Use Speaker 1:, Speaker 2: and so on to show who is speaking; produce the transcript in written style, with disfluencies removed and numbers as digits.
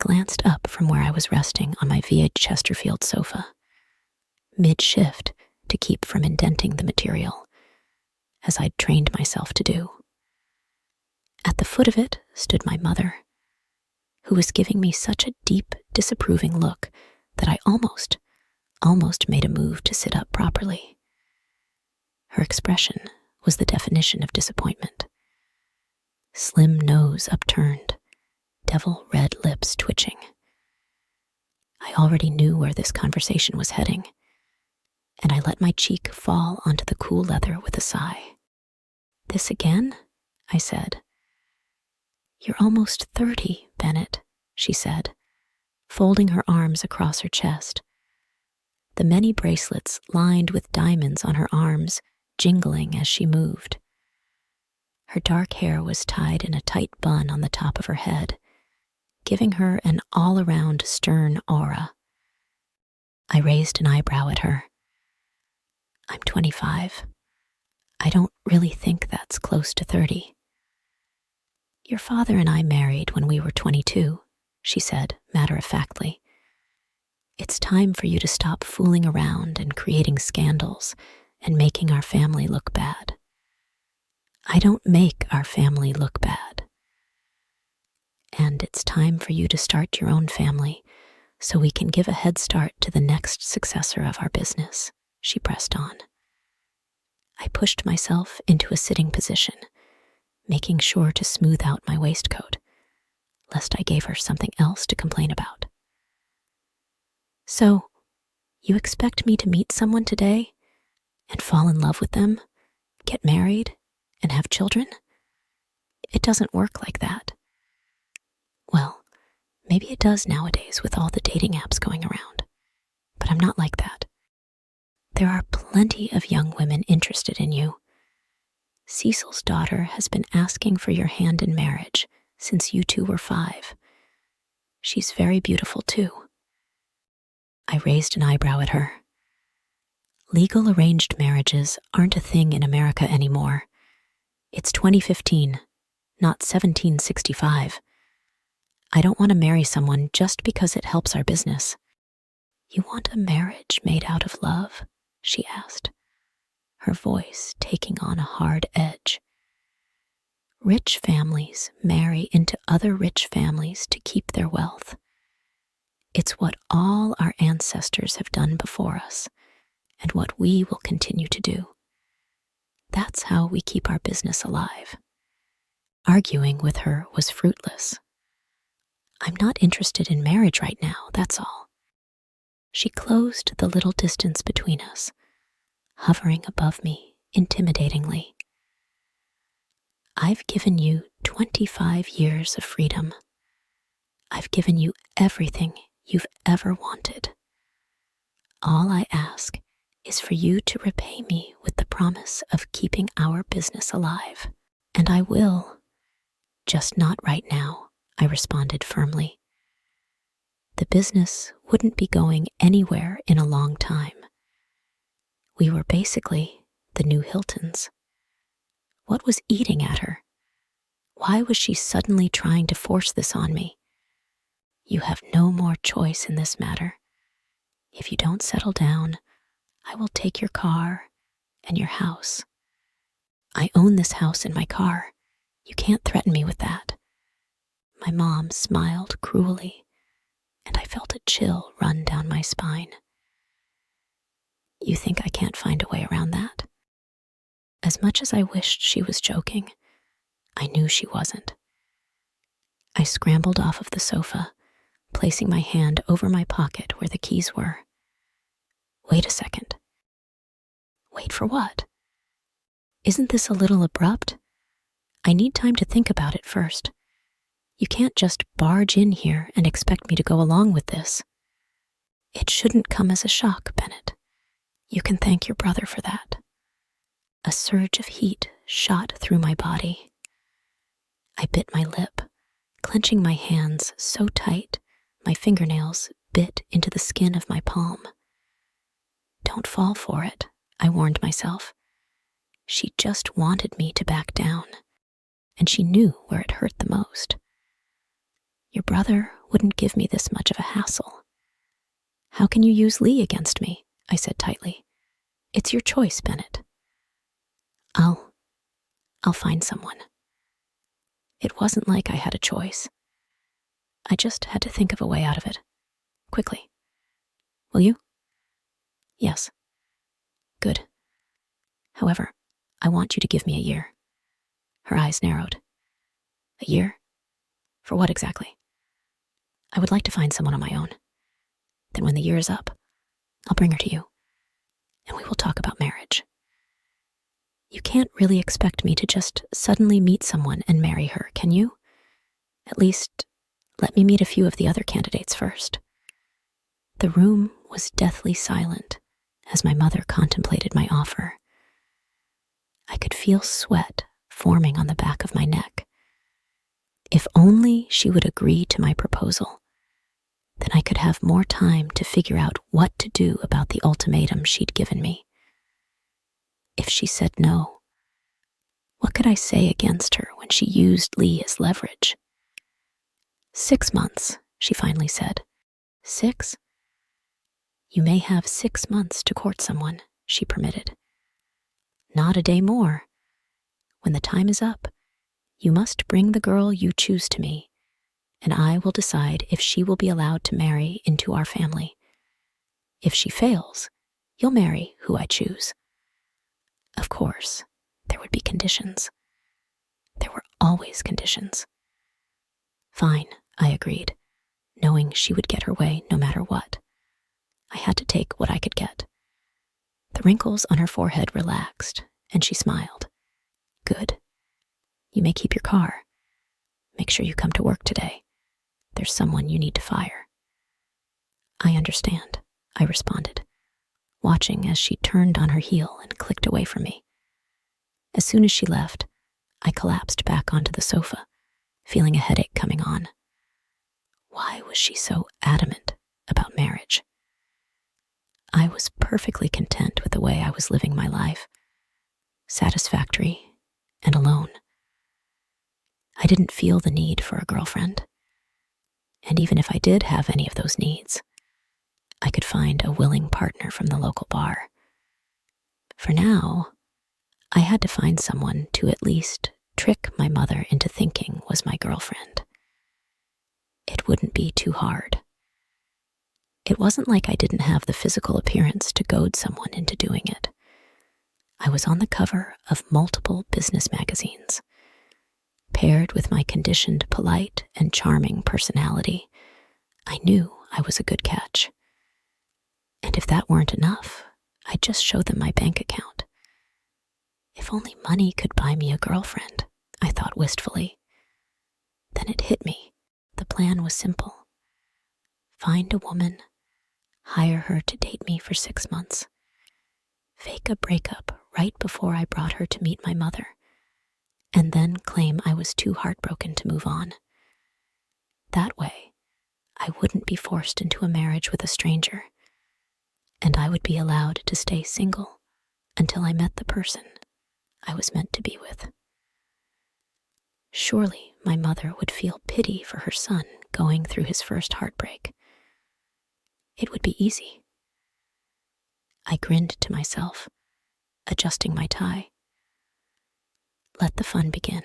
Speaker 1: glanced up from where I was resting on my VA Chesterfield sofa, mid-shift to keep from indenting the material, as I'd trained myself to do. At the foot of it stood my mother, who was giving me such a deep, disapproving look that I almost made a move to sit up properly. Her expression was the definition of disappointment. Slim nose upturned, devil red lips twitching. I already knew where this conversation was heading, and I let my cheek fall onto the cool leather with a sigh. "This again?" I said. "You're almost 30, Bennett," she said, folding her arms across her chest, the many bracelets lined with diamonds on her arms jingling as she moved. Her dark hair was tied in a tight bun on the top of her head, giving her an all-around stern aura. I raised an eyebrow at her. "I'm 25. I don't really think that's close to 30. "Your father and I married when we were 22, she said matter-of-factly. "It's time for you to stop fooling around and creating scandals and making our family look bad." "I don't make our family look bad." "And it's time for you to start your own family so we can give a head start to the next successor of our business," she pressed on. I pushed myself into a sitting position, making sure to smooth out my waistcoat, lest I gave her something else to complain about. "So, you expect me to meet someone today and fall in love with them, get married, and have children? It doesn't work like that." "Well, maybe it does nowadays with all the dating apps going around, but I'm not like that. There are plenty of young women interested in you. Cecil's daughter has been asking for your hand in marriage since you two were 5. She's very beautiful too." I raised an eyebrow at her. "Legal arranged marriages aren't a thing in America anymore. It's 2015, not 1765. I don't want to marry someone just because it helps our business." "You want a marriage made out of love?" she asked, her voice taking on a hard edge. "Rich families marry into other rich families to keep their wealth. It's what all our ancestors have done before us, and what we will continue to do. That's how we keep our business alive." Arguing with her was fruitless. "I'm not interested in marriage right now, that's all." She closed the little distance between us, hovering above me intimidatingly. "I've given you 25 years of freedom. I've given you everything you've ever wanted. All I ask is for you to repay me with the promise of keeping our business alive. And I will. Just not right now," I responded firmly. The business wouldn't be going anywhere in a long time. We were basically the new Hiltons. What was eating at her? Why was she suddenly trying to force this on me? "You have no more choice in this matter. If you don't settle down, I will take your car and your house. I own this house and my car. You can't threaten me with that." My mom smiled cruelly, and I felt a chill run down my spine. "You think I can't find a way around that?" As much as I wished she was joking, I knew she wasn't. I scrambled off of the sofa, placing my hand over my pocket where the keys were. "Wait a second." "Wait for what? Isn't this a little abrupt? I need time to think about it first. You can't just barge in here and expect me to go along with this." "It shouldn't come as a shock, Bennett. You can thank your brother for that." A surge of heat shot through my body. I bit my lip, clenching my hands so tight my fingernails bit into the skin of my palm. "Don't fall for it," I warned myself. She just wanted me to back down, and she knew where it hurt the most. Your brother wouldn't give me this much of a hassle. How can you use Lee against me? I said tightly. It's your choice, Bennett. I'll find someone. It wasn't like I had a choice. I just had to think of a way out of it. Quickly. Will you? Yes. Good. However, I want you to give me a year. Her eyes narrowed. A year? For what exactly? I would like to find someone on my own. Then when the year is up, I'll bring her to you, and we will talk about marriage. You can't really expect me to just suddenly meet someone and marry her, can you? At least, let me meet a few of the other candidates first. The room was deathly silent as my mother contemplated my offer. I could feel sweat forming on the back of my neck. If only she would agree to my proposal, then I could have more time to figure out what to do about the ultimatum she'd given me. If she said no, what could I say against her when she used Lee as leverage? 6 months, she finally said. 6? You may have 6 months to court someone, she permitted. Not a day more. When the time is up, you must bring the girl you choose to me, and I will decide if she will be allowed to marry into our family. If she fails, you'll marry who I choose. Of course, there would be conditions. There were always conditions. Fine, I agreed, knowing she would get her way no matter what. I had to take what I could get. The wrinkles on her forehead relaxed, and she smiled. Good. You may keep your car. Make sure you come to work today. There's someone you need to fire. I understand, I responded, watching as she turned on her heel and clicked away from me. As soon as she left, I collapsed back onto the sofa, feeling a headache coming on. Why was she so adamant about marriage? I was perfectly content with the way I was living my life, satisfactory and alone. I didn't feel the need for a girlfriend, and even if I did have any of those needs, I could find a willing partner from the local bar. For now, I had to find someone to at least trick my mother into thinking was my girlfriend. It wouldn't be too hard. It wasn't like I didn't have the physical appearance to goad someone into doing it. I was on the cover of multiple business magazines. Paired with my conditioned, polite, and charming personality, I knew I was a good catch. And if that weren't enough, I'd just show them my bank account. If only money could buy me a girlfriend, I thought wistfully. Then it hit me. The plan was simple. Find a woman, hire her to date me for 6 months, fake a breakup right before I brought her to meet my mother, and then claim I was too heartbroken to move on. That way, I wouldn't be forced into a marriage with a stranger, and I would be allowed to stay single until I met the person I was meant to be with. Surely my mother would feel pity for her son going through his first heartbreak. It would be easy. I grinned to myself, adjusting my tie. Let the fun begin.